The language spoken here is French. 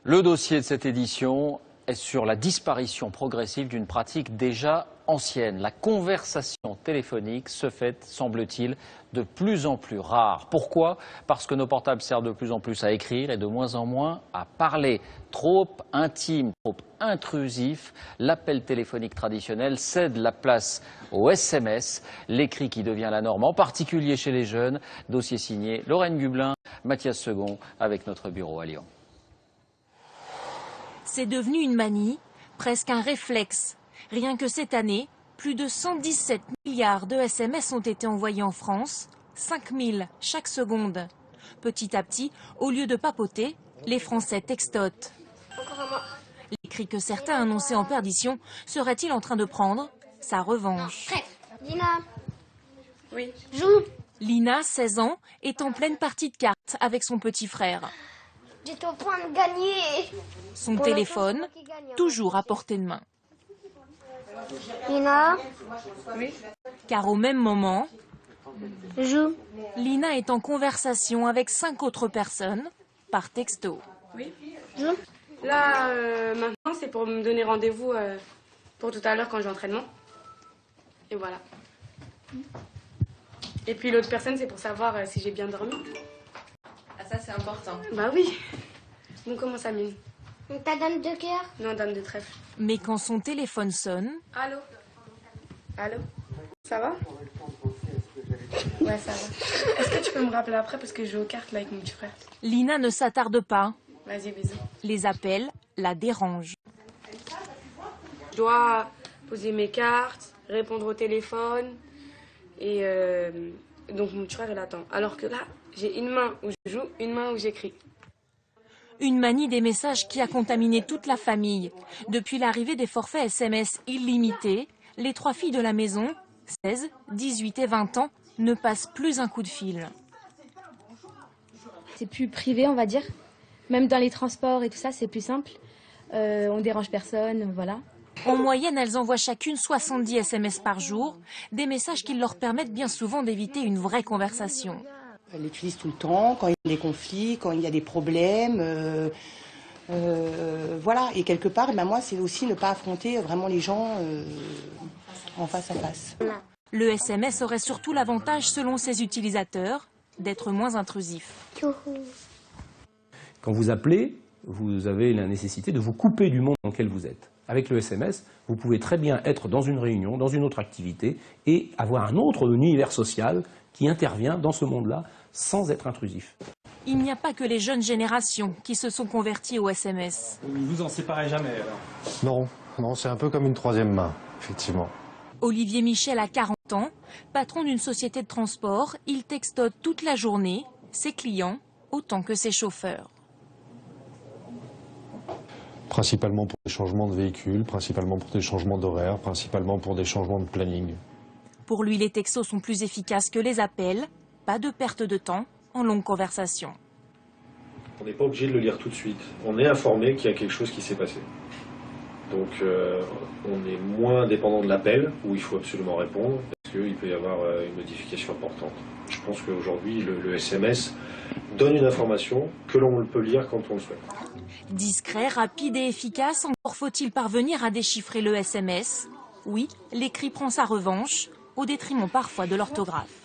Le dossier de cette édition est sur la disparition progressive d'une pratique déjà ancienne. La conversation téléphonique se fait, semble-t-il, de plus en plus rare. Pourquoi? Parce que nos portables servent de plus en plus à écrire et de moins en moins à parler. Trop intime, trop intrusif, l'appel téléphonique traditionnel cède la place au SMS, l'écrit qui devient la norme, en particulier chez les jeunes. Dossier signé Lorraine Gublin, Mathias Second, avec notre bureau à Lyon. C'est devenu une manie, presque un réflexe. Rien que cette année, plus de 117 milliards de SMS ont été envoyés en France, 5000 chaque seconde. Petit à petit, au lieu de papoter, les Français textotent. Les cris que certains annonçaient en perdition seraient-ils en train de prendre sa revanche? Lina. Oui. Joue. Lina, 16 ans, est en pleine partie de cartes avec son petit frère. J'étais au point de gagner. Son téléphone, toujours à portée de main. Lina. Oui. Car au même moment, Joue. Lina est en conversation avec 5 autres personnes par texto. Oui. Joue. Là, maintenant, c'est pour me donner rendez-vous pour tout à l'heure quand j'ai entraînement. Et voilà. Et puis l'autre personne, c'est pour savoir si j'ai bien dormi. Ah, ça, c'est important. Bah oui. Bon, comment ça mine? Ta dame de cœur. Non, dame de trèfle. Mais quand son téléphone sonne... Allô? Allô? Ça va? Ouais, ça va. Est-ce que tu peux me rappeler après parce que je joue aux cartes là avec mon petit frère? Lina ne s'attarde pas. Vas-y, bisous. Les appels la dérangent. Je dois poser mes cartes, répondre au téléphone et donc mon petit frère il attend. Alors que là, j'ai une main où je joue, une main où j'écris. Une manie des messages qui a contaminé toute la famille. Depuis l'arrivée des forfaits SMS illimités, les 3 filles de la maison, 16, 18 et 20 ans, ne passent plus un coup de fil. C'est plus privé, on va dire. Même dans les transports et tout ça, c'est plus simple. On dérange personne, voilà. En moyenne, elles envoient chacune 70 SMS par jour, des messages qui leur permettent bien souvent d'éviter une vraie conversation. Elle l'utilise tout le temps, quand il y a des conflits, quand il y a des problèmes. Voilà, et quelque part, moi, c'est aussi ne pas affronter vraiment les gens en face à face. Le SMS aurait surtout l'avantage, selon ses utilisateurs, d'être moins intrusif. Quand vous appelez, vous avez la nécessité de vous couper du monde dans lequel vous êtes. Avec le SMS, vous pouvez très bien être dans une réunion, dans une autre activité, et avoir un autre univers social qui intervient dans ce monde-là sans être intrusif. Il n'y a pas que les jeunes générations qui se sont converties au SMS. Vous en séparez jamais alors? Non, c'est un peu comme une troisième main, effectivement. Olivier Michel a 40 ans, patron d'une société de transport. Il textote toute la journée, ses clients autant que ses chauffeurs. Principalement pour des changements de véhicules, principalement pour des changements d'horaire, principalement pour des changements de planning. Pour lui, les textos sont plus efficaces que les appels. Pas de perte de temps en longue conversation. On n'est pas obligé de le lire tout de suite. On est informé qu'il y a quelque chose qui s'est passé. Donc on est moins dépendant de l'appel, où il faut absolument répondre, parce qu'il peut y avoir une modification importante. Je pense qu'aujourd'hui, le SMS donne une information que l'on peut lire quand on le souhaite. Discret, rapide et efficace, encore faut-il parvenir à déchiffrer le SMS. Oui, l'écrit prend sa revanche, au détriment parfois de l'orthographe.